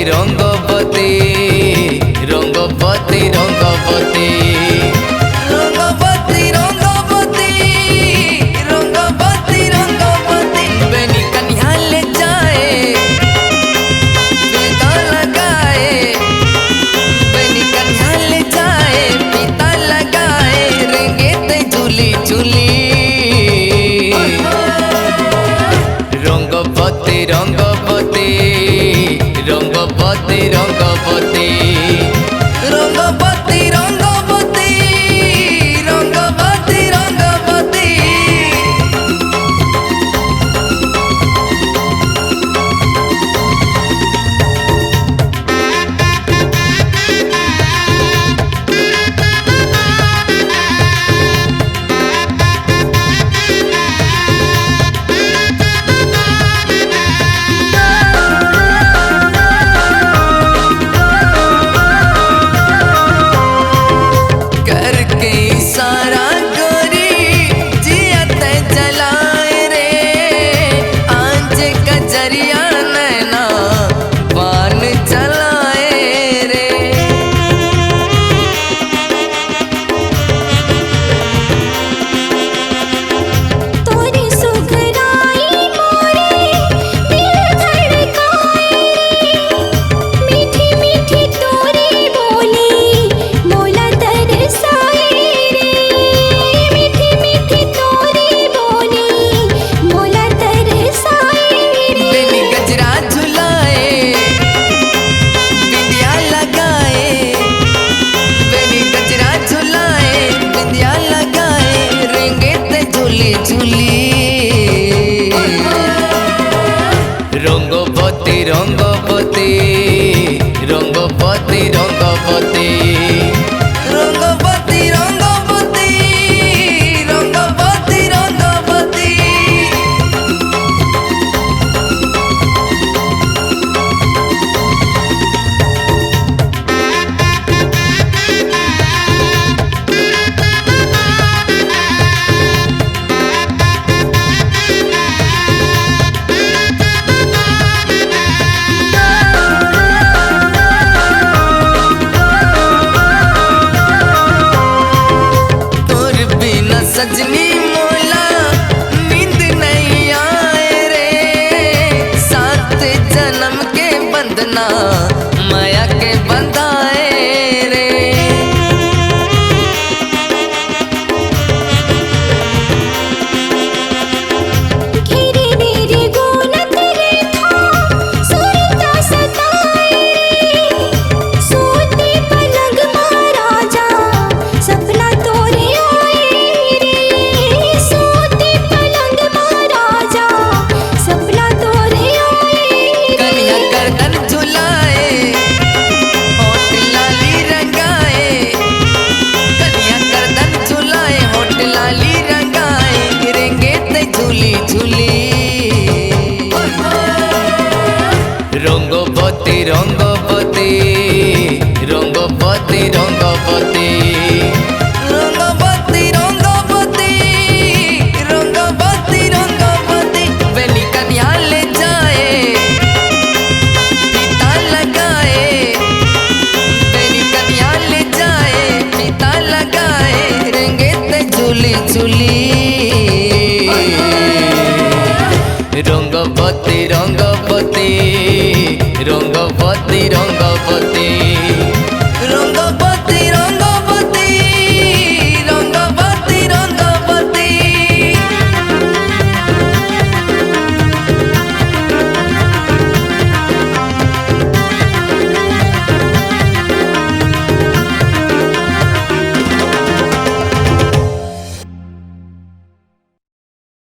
रंगवती रंगवती रंगवती रंगवती रंगवती रंगवती रंगवती बेनी कन्या ले जाए पिता लगाए बेनी कन्या ले जाए पिता लगाए रेंगे ते झूली झूली रंगवती रंगवती रंगवती रंगवती रंगवती रंगवती रंगवती रंगवती रंगवती रंगवती रंगवती रंगवती रंगवती रंगवती रंगवती रंगवती सजनी मोला नींद नहीं आए रे सात जन्म के बंधना माया के बंधाए रे घेरे मेरे गोनत रे था सुरता सताए रे सोते पलंग महाराजा सपना तोरे रंगवती रंगवती रंगवती रंगवती रंगवती रंगवती रंगवती रंगवती बेनी कन्या ले जाए पिता लगाए बेनी कन्या ले जाए पिता लगाए रेंगे ते झूली झूली रंगवती रंगवती रंगवती